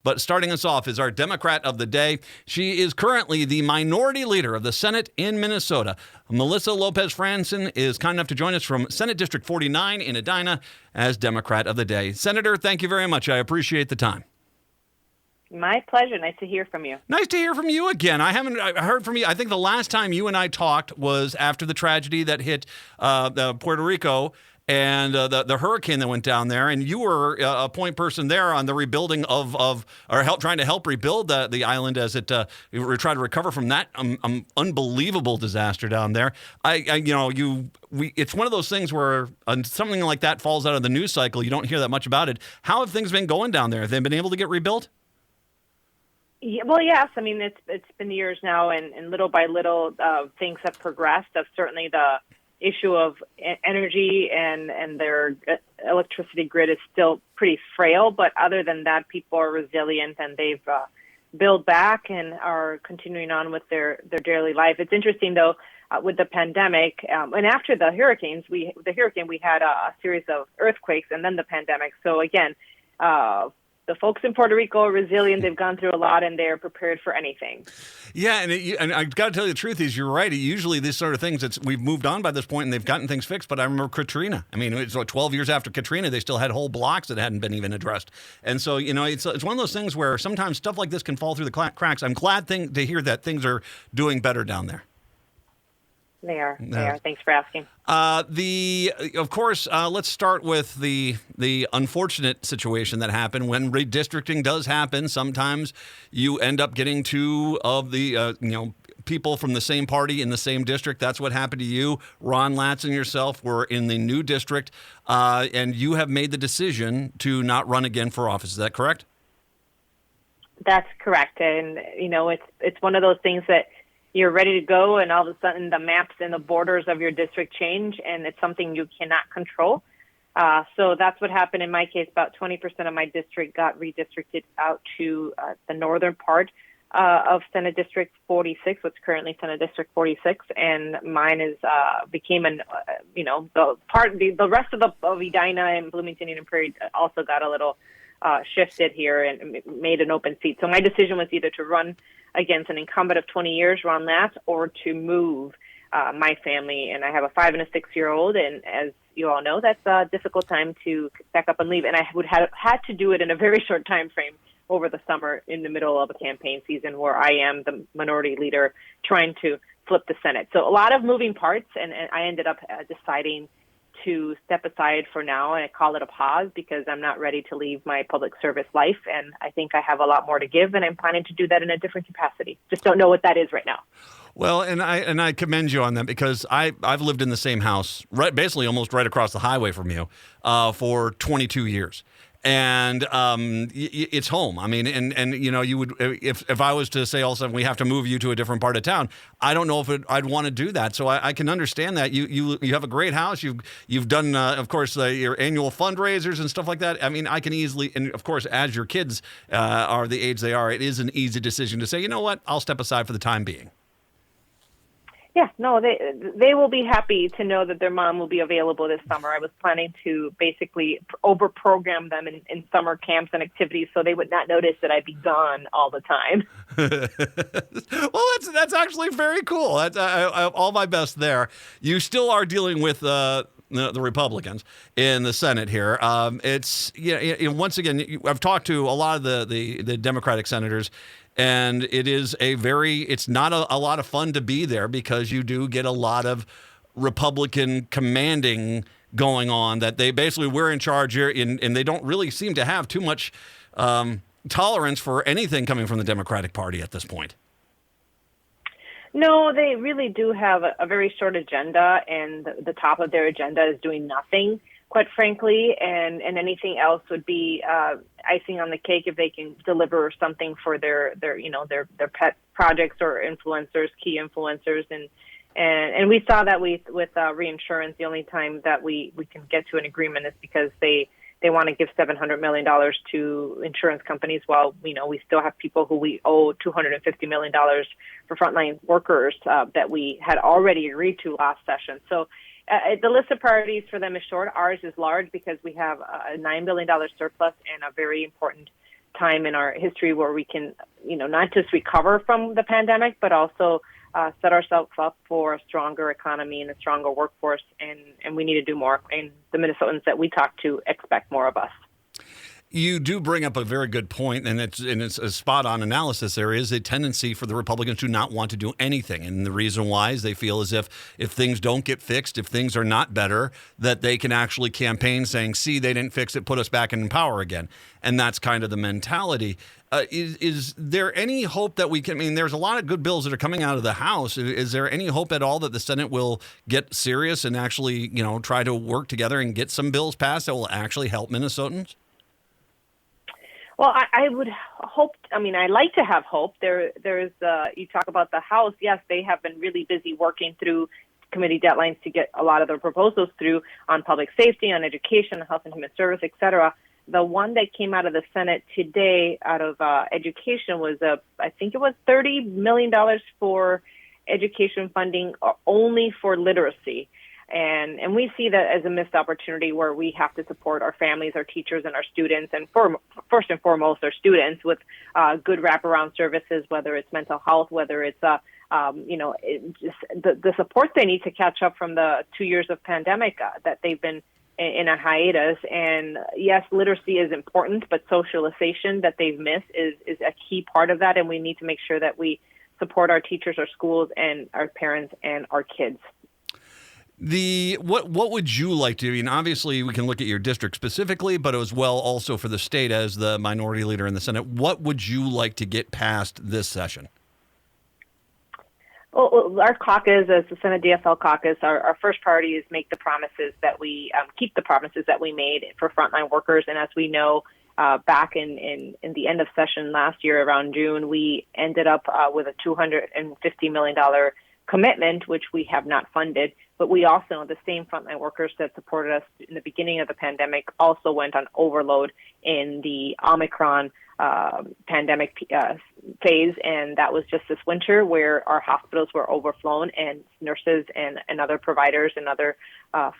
But starting us off is our Democrat of the day. She is currently the minority leader of the Senate in Minnesota. Melisa Lopez Franzen is kind enough to join us from Senate District 49 in Edina as Democrat of the day. Senator, thank you very much. I appreciate the time. My pleasure. Nice to hear from you. Nice to hear from you again. I heard from you. I think the last time you and I talked was after the tragedy that hit Puerto Rico and the hurricane that went down there, and you were a point person there on the rebuilding trying to help rebuild the island as it tried to recover from that unbelievable disaster down there. It's one of those things where something like that falls out of the news cycle. You don't hear that much about it. How have things been going down there? Have they been able to get rebuilt? Yeah, well, yes. I mean, it's been years now, and little by little, things have progressed. Certainly the issue of energy and their electricity grid is still pretty frail. But other than that, people are resilient and they've built back and are continuing on with their daily life. It's interesting, though, with the pandemic and after the hurricane, we had a series of earthquakes and then the pandemic. So again, the folks in Puerto Rico are resilient. They've gone through a lot, and they're prepared for anything. Yeah, and I got to tell you the truth is you're right. Usually these sort of things, we've moved on by this point, and they've gotten things fixed. But I remember Katrina. I mean, it's 12 years after Katrina, they still had whole blocks that hadn't been even addressed. And so, it's one of those things where sometimes stuff like this can fall through the cracks. I'm glad to hear that things are doing better down there. They are. Thanks for asking. Of course, let's start with the unfortunate situation that happened when redistricting does happen. Sometimes you end up getting two of the people from the same party in the same district. That's what happened to you. Ron Latz and yourself were in the new district, and you have made the decision to not run again for office. Is that correct? That's correct, and it's one of those things that you're ready to go, and all of a sudden the maps and the borders of your district change, and it's something you cannot control. So that's what happened in my case. About 20% of my district got redistricted out to the northern part of Senate District 46, what's currently Senate District 46, and mine is became the rest of Edina and Bloomington and Prairie also got a little shifted here and made an open seat. So my decision was either to run against an incumbent of 20 years, Ron Latz, or to move my family. And I have a 5 and a 6-year-old, and as you all know, that's a difficult time to pack up and leave. And I would have had to do it in a very short time frame over the summer in the middle of a campaign season where I am the minority leader trying to flip the Senate. So a lot of moving parts, and I ended up deciding to step aside for now, and I call it a pause because I'm not ready to leave my public service life, and I think I have a lot more to give, and I'm planning to do that in a different capacity. Just don't know what that is right now. Well, and I commend you on that because I've lived in the same house, basically almost right across the highway from you, for 22 years. And it's home. I mean, and you would if I was to say all of a sudden we have to move you to a different part of town, I don't know if I'd want to do that. So I can understand that you have a great house. You've done of course your annual fundraisers and stuff like that. I mean, I can easily, and of course as your kids are the age they are, it is an easy decision to say, you know what, I'll step aside for the time being. Yeah, no, they will be happy to know that their mom will be available this summer. I was planning to basically over-program them in summer camps and activities so they would not notice that I'd be gone all the time. Well, that's actually very cool. That's all my best there. You still are dealing with the Republicans in the Senate here. Once again, I've talked to a lot of the Democratic senators. And it's not a lot of fun to be there because you do get a lot of Republican commanding going on that we're in charge here, and they don't really seem to have too much tolerance for anything coming from the Democratic Party at this point. No, they really do have a very short agenda, and the top of their agenda is doing nothing, quite frankly, and anything else would be icing on the cake if they can deliver something for their pet projects or influencers, key influencers, and we saw that with reinsurance. The only time that we can get to an agreement is because they want to give $700 million to insurance companies while we still have people who we owe $250 million for frontline workers that we had already agreed to last session. So the list of priorities for them is short. Ours is large because we have a $9 billion surplus and a very important time in our history where we can, not just recover from the pandemic, but also set ourselves up for a stronger economy and a stronger workforce. And we need to do more. And the Minnesotans that we talk to expect more of us. You do bring up a very good point, and it's a spot-on analysis. There is a tendency for the Republicans to not want to do anything, and the reason why is they feel as if things don't get fixed, if things are not better, that they can actually campaign saying, see, they didn't fix it, put us back in power again. And that's kind of the mentality. Is there any hope that we can, I mean, there's a lot of good bills that are coming out of the House. Is there any hope at all that the Senate will get serious and actually, try to work together and get some bills passed that will actually help Minnesotans? Well, I would hope. I mean, I like to have hope. There's you talk about the House. Yes, they have been really busy working through committee deadlines to get a lot of their proposals through on public safety, on education, health and human service, et cetera. The one that came out of the Senate today out of education was, I think it was $30 million for education funding only for literacy. And we see that as a missed opportunity where we have to support our families, our teachers, and our students, and first and foremost, our students with good wraparound services, whether it's mental health, whether it's just the support they need to catch up from the 2 years of pandemic that they've been in a hiatus. And yes, literacy is important, but socialization that they've missed is a key part of that, and we need to make sure that we support our teachers, our schools, and our parents and our kids. What would you like to? I mean, obviously, we can look at your district specifically, but as well also for the state as the minority leader in the Senate. What would you like to get passed this session? Well, our caucus, as the Senate DFL caucus, our first priority is make the promises that we keep the promises that we made for frontline workers. And as we know, back in the end of session last year, around June, we ended up with a $250 million commitment, which we have not funded. But we also know the same frontline workers that supported us in the beginning of the pandemic also went on overload in the Omicron pandemic phase. And that was just this winter where our hospitals were overflown, and nurses and other providers and other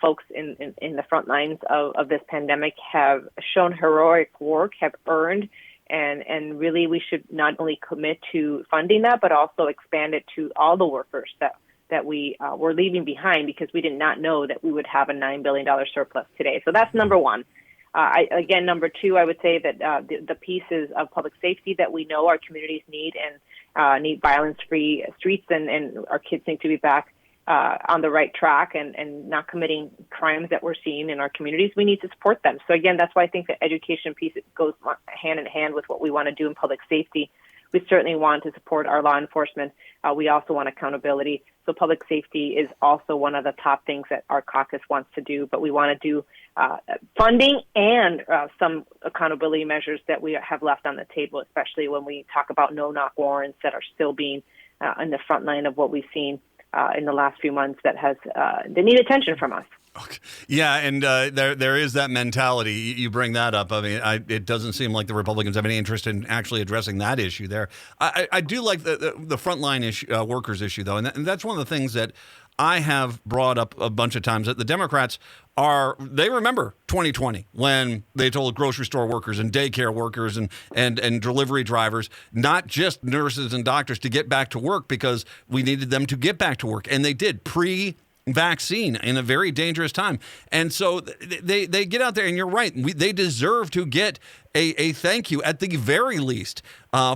folks in the front lines of this pandemic have shown heroic work, have earned. And really, we should not only commit to funding that, but also expand it to all the workers that we were leaving behind, because we did not know that we would have a $9 billion surplus today. So that's number one. Number two, I would say that the pieces of public safety that we know our communities need, and need violence-free streets, and our kids need to be back on the right track and not committing crimes that we're seeing in our communities. We need to support them. So again, that's why I think the education piece goes hand in hand with what we want to do in public safety. We certainly want to support our law enforcement. We also want accountability. So public safety is also one of the top things that our caucus wants to do, but we want to do funding and some accountability measures that we have left on the table, especially when we talk about no-knock warrants that are still being in the front line of what we've seen in the last few months that has they need attention from us. Okay. Yeah, and there is that mentality. You bring that up. I mean, it doesn't seem like the Republicans have any interest in actually addressing that issue there. I do like the frontline issue, workers issue, though, and that's one of the things that I have brought up a bunch of times, that the Democrats they remember 2020 when they told grocery store workers and daycare workers and delivery drivers, not just nurses and doctors, to get back to work because we needed them to get back to work. And they did pre-vaccine in a very dangerous time. And so they get out there, and you're right. They deserve to get a thank you at the very least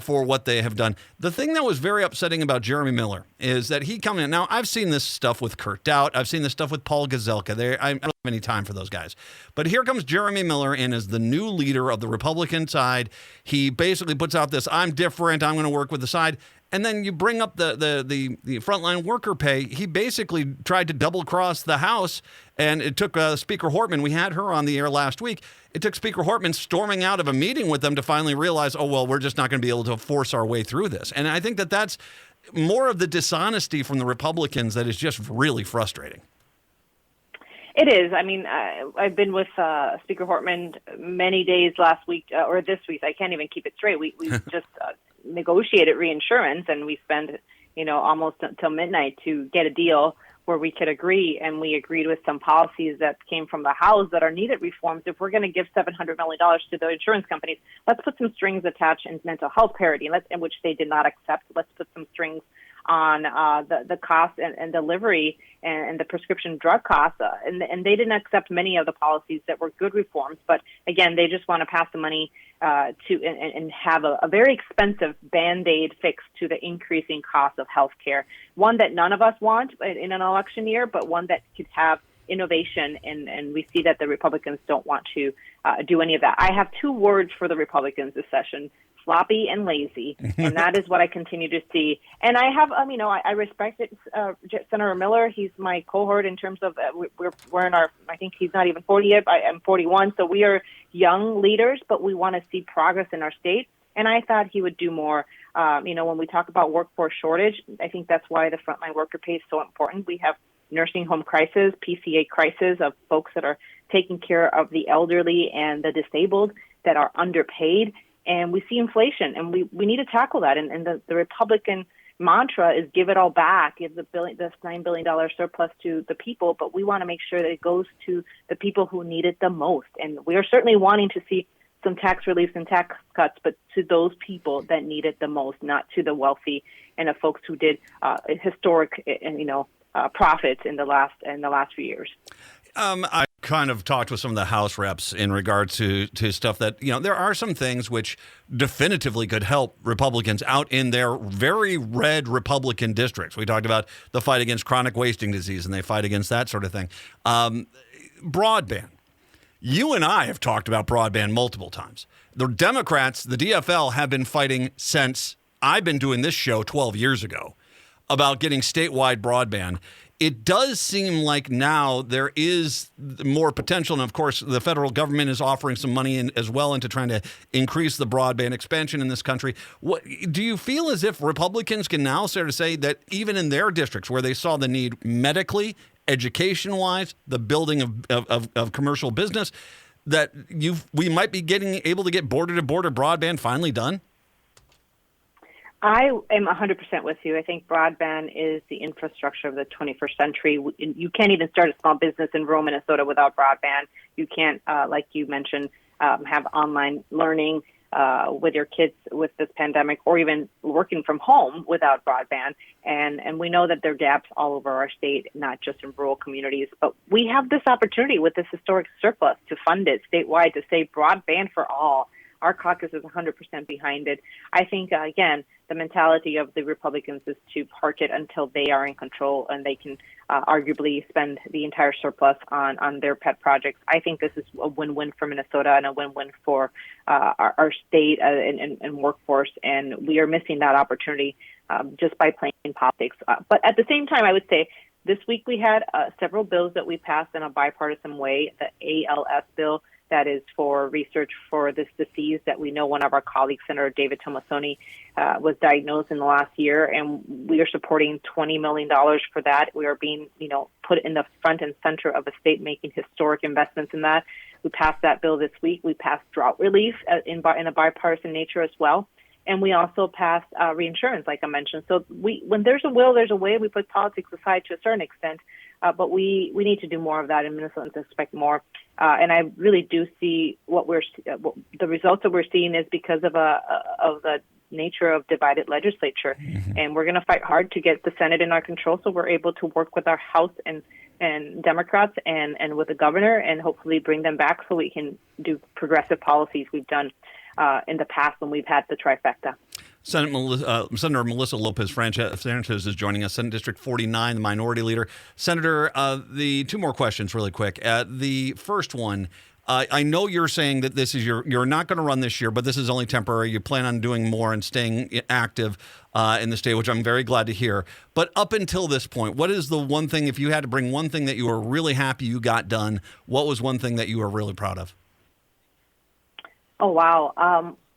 for what they have done. The thing that was very upsetting about Jeremy Miller is that he come in. Now, I've seen this stuff with Kurt Dowd. I've seen this stuff with Paul Gazelka. I don't have any time for those guys. But here comes Jeremy Miller in as the new leader of the Republican side. He basically puts out this, I'm different, I'm going to work with the side. And then you bring up the frontline worker pay. He basically tried to double cross the House, and it took Speaker Hortman. We had her on the air last week. It took Speaker Hortman storming out of a meeting with them to finally realize, oh, well, we're just not going to be able to force our way through this. And I think that that's more of the dishonesty from the Republicans that is just really frustrating. It is. I mean, I've been with Speaker Hortman many days last week or this week. I can't even keep it straight. We just negotiated reinsurance, and we spent almost until midnight to get a deal where we could agree, and we agreed with some policies that came from the House that are needed reforms. If we're going to give $700 million to the insurance companies, let's put some strings attached in mental health parity, in which they did not accept. Let's put some strings on the cost and delivery and the prescription drug costs. And they didn't accept many of the policies that were good reforms. But again, they just want to pass the money and have a very expensive Band-Aid fix to the increasing cost of health care, one that none of us want in an election year, but one that could have innovation. And we see that the Republicans don't want to do any of that. I have two words for the Republicans this session: sloppy and lazy, and that is what I continue to see. And I have, I respect it, Senator Miller. He's my cohort in terms of we're in our. I think he's not even 40 yet. I'm 41, so we are young leaders, but we want to see progress in our state. And I thought he would do more. When we talk about workforce shortage, I think that's why the frontline worker pay is so important. We have nursing home crisis, PCA crisis of folks that are taking care of the elderly and the disabled that are underpaid. And we see inflation, and we need to tackle that. And the Republican mantra is give it all back, give the $9 billion surplus to the people, but we want to make sure that it goes to the people who need it the most. And we are certainly wanting to see some tax reliefs and tax cuts, but to those people that need it the most, not to the wealthy and the folks who did historic profits in the last few years. I kind of talked with some of the House reps in regard to stuff that, there are some things which definitively could help Republicans out in their very red Republican districts. We talked about the fight against chronic wasting disease, and they fight against that sort of thing. Broadband. You and I have talked about broadband multiple times. The Democrats, the DFL, have been fighting since I've been doing this show 12 years ago about getting statewide broadband. It does seem like now there is more potential. And of course, the federal government is offering some money in as well into trying to increase the broadband expansion in this country. What do you feel as if Republicans can now start to say that even in their districts where they saw the need medically, education-wise, the building of commercial business, that we might be able to get border-to-border broadband finally done? I am 100% with you. I think broadband is the infrastructure of the 21st century. You can't even start a small business in rural Minnesota without broadband. You can't, like you mentioned, have online learning with your kids with this pandemic, or even working from home without broadband. And we know that there are gaps all over our state, not just in rural communities. But we have this opportunity with this historic surplus to fund it statewide, to say broadband for all. Our caucus is 100% behind it. I think, again, the mentality of the Republicans is to park it until they are in control and they can arguably spend the entire surplus on their pet projects. I think this is a win-win for Minnesota and a win-win for our state and workforce, and we are missing that opportunity just by playing politics. But at the same time, I would say this week we had several bills that we passed in a bipartisan way. The ALS bill, that is for research for this disease that we know one of our colleagues, Senator David Tomassoni, was diagnosed in the last year, and we are supporting $20 million for that. We are being, put in the front and center of a state making historic investments in that. We passed that bill this week. We passed drought relief in a bipartisan nature as well. And we also passed reinsurance, like I mentioned. So when there's a will, there's a way. We put politics aside to a certain extent, but we need to do more of that in Minnesota and expect more. And I really do see the results that we're seeing is because of the nature of divided legislature. Mm-hmm. And we're going to fight hard to get the Senate in our control so we're able to work with our House and Democrats and with the governor and hopefully bring them back so we can do progressive policies we've done in the past when we've had the trifecta. Senator Melisa Lopez Franzen is joining us, Senate District 49, the minority leader. Senator, the two more questions really quick. The first one, I know you're saying that this is you're not going to run this year, but this is only temporary. You plan on doing more and staying active in the state, which I'm very glad to hear. But up until this point, what is the one thing, if you had to bring one thing that you were really happy you got done, what was one thing that you were really proud of? Oh, wow.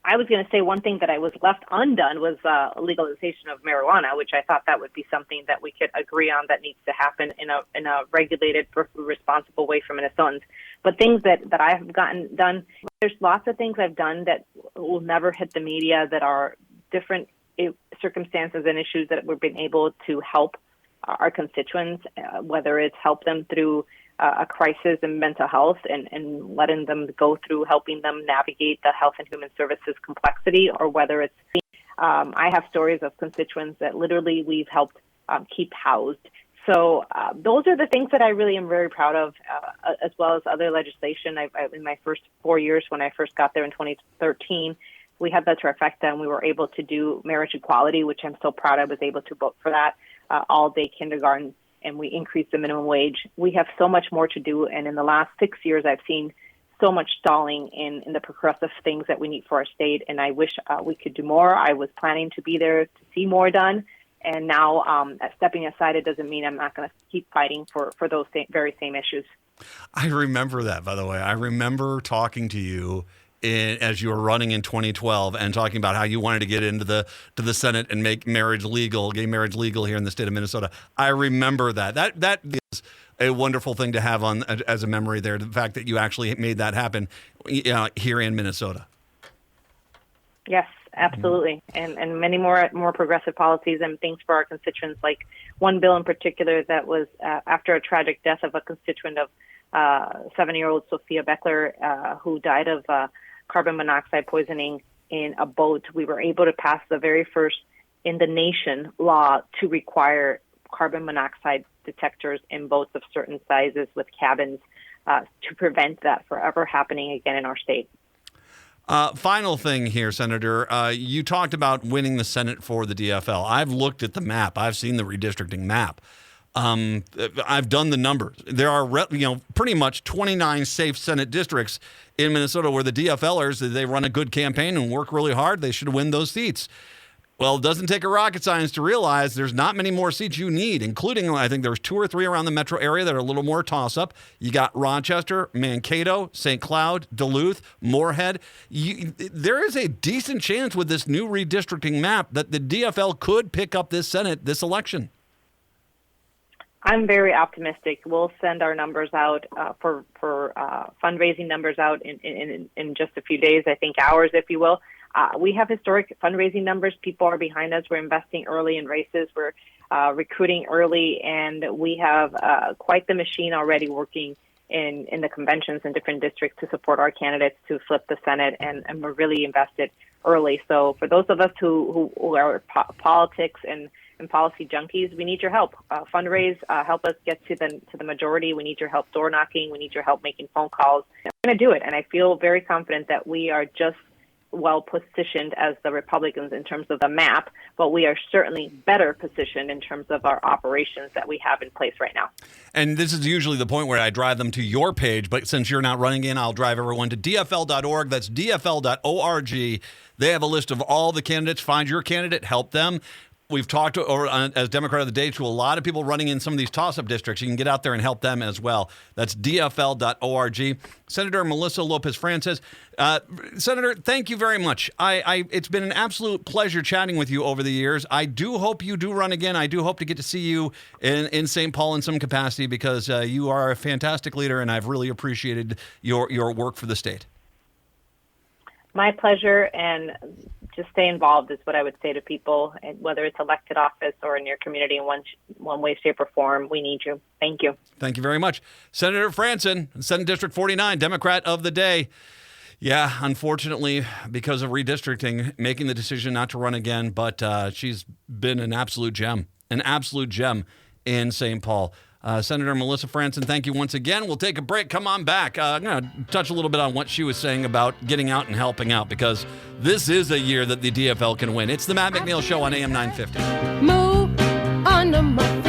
I was going to say one thing that I was left undone was legalization of marijuana, which I thought that would be something that we could agree on that needs to happen in a regulated, responsible way for Minnesotans. But things that I have gotten done, there's lots of things I've done that will never hit the media that are different circumstances and issues that we've been able to help our constituents, whether it's help them through a crisis in mental health and letting them go through helping them navigate the health and human services complexity, or whether it's I have stories of constituents that literally we've helped keep housed. So those are the things that I really am very proud of, as well as other legislation. In my first 4 years, when I first got there in 2013, we had the trifecta, and we were able to do marriage equality, which I'm so proud I was able to vote for that, all-day kindergarten, and we increased the minimum wage. We have so much more to do, and in the last 6 years, I've seen so much stalling in the progressive things that we need for our state, and I wish we could do more. I was planning to be there to see more done, and now stepping aside, it doesn't mean I'm not going to keep fighting for those very same issues. I remember that, by the way. I remember talking to you as you were running in 2012 and talking about how you wanted to get into the Senate and make marriage legal, gay marriage legal here in the state of Minnesota. I remember that. That is a wonderful thing to have on as a memory there, the fact that you actually made that happen here in Minnesota. Yes, absolutely. And many more progressive policies and things for our constituents, like one bill in particular that was after a tragic death of a constituent of 7-year-old Sophia Beckler, who died of carbon monoxide poisoning in a boat. We were able to pass the very first in the nation law to require carbon monoxide detectors in boats of certain sizes with cabins to prevent that from ever happening again in our state. Final thing here, Senator. You talked about winning the Senate for the DFL. I've looked at the map. I've seen the redistricting map. I've done the numbers. There are, pretty much 29 safe Senate districts in Minnesota where the DFLers, they run a good campaign and work really hard. They should win those seats. Well, it doesn't take a rocket science to realize there's not many more seats you need, including, I think there's 2 or 3 around the metro area that are a little more toss-up. You got Rochester, Mankato, St. Cloud, Duluth, Moorhead. There is a decent chance with this new redistricting map that the DFL could pick up this Senate this election. I'm very optimistic. We'll send our numbers out for fundraising numbers out in just a few days, I think hours, if you will. We have historic fundraising numbers. People are behind us. We're investing early in races. We're recruiting early, and we have quite the machine already working in the conventions in different districts to support our candidates to flip the Senate, and we're really invested early. So for those of us who are politics and policy junkies, we need your help. Fundraise, help us get to the majority. We need your help door knocking. We need your help making phone calls. We're going to do it, and I feel very confident that we are just well positioned as the Republicans in terms of the map, but we are certainly better positioned in terms of our operations that we have in place right now. And this is usually the point where I drive them to your page, but since you're not running in, I'll drive everyone to dfl.org. That's dfl.org. They have a list of all the candidates. Find your candidate, help them. We've talked as Democrat of the Day to a lot of people running in some of these toss-up districts. You can get out there and help them as well. That's dfl.org. Senator Melisa Lopez Franzen. Senator, thank you very much. It's been an absolute pleasure chatting with you over the years. I do hope you do run again. I do hope to get to see you in St. Paul in some capacity, because you are a fantastic leader, and I've really appreciated your work for the state. My pleasure, and just stay involved is what I would say to people, and whether it's elected office or in your community in one way, shape, or form. We need you. Thank you. Thank you very much. Senator Franzen, Senate District 49, Democrat of the Day. Yeah, unfortunately, because of redistricting, making the decision not to run again, but she's been an absolute gem in St. Paul. Senator Melisa Franzen, thank you once again. We'll take a break. Come on back. I'm going to touch a little bit on what she was saying about getting out and helping out, because this is a year that the DFL can win. It's the Matt McNeil Show on AM 950. Move under my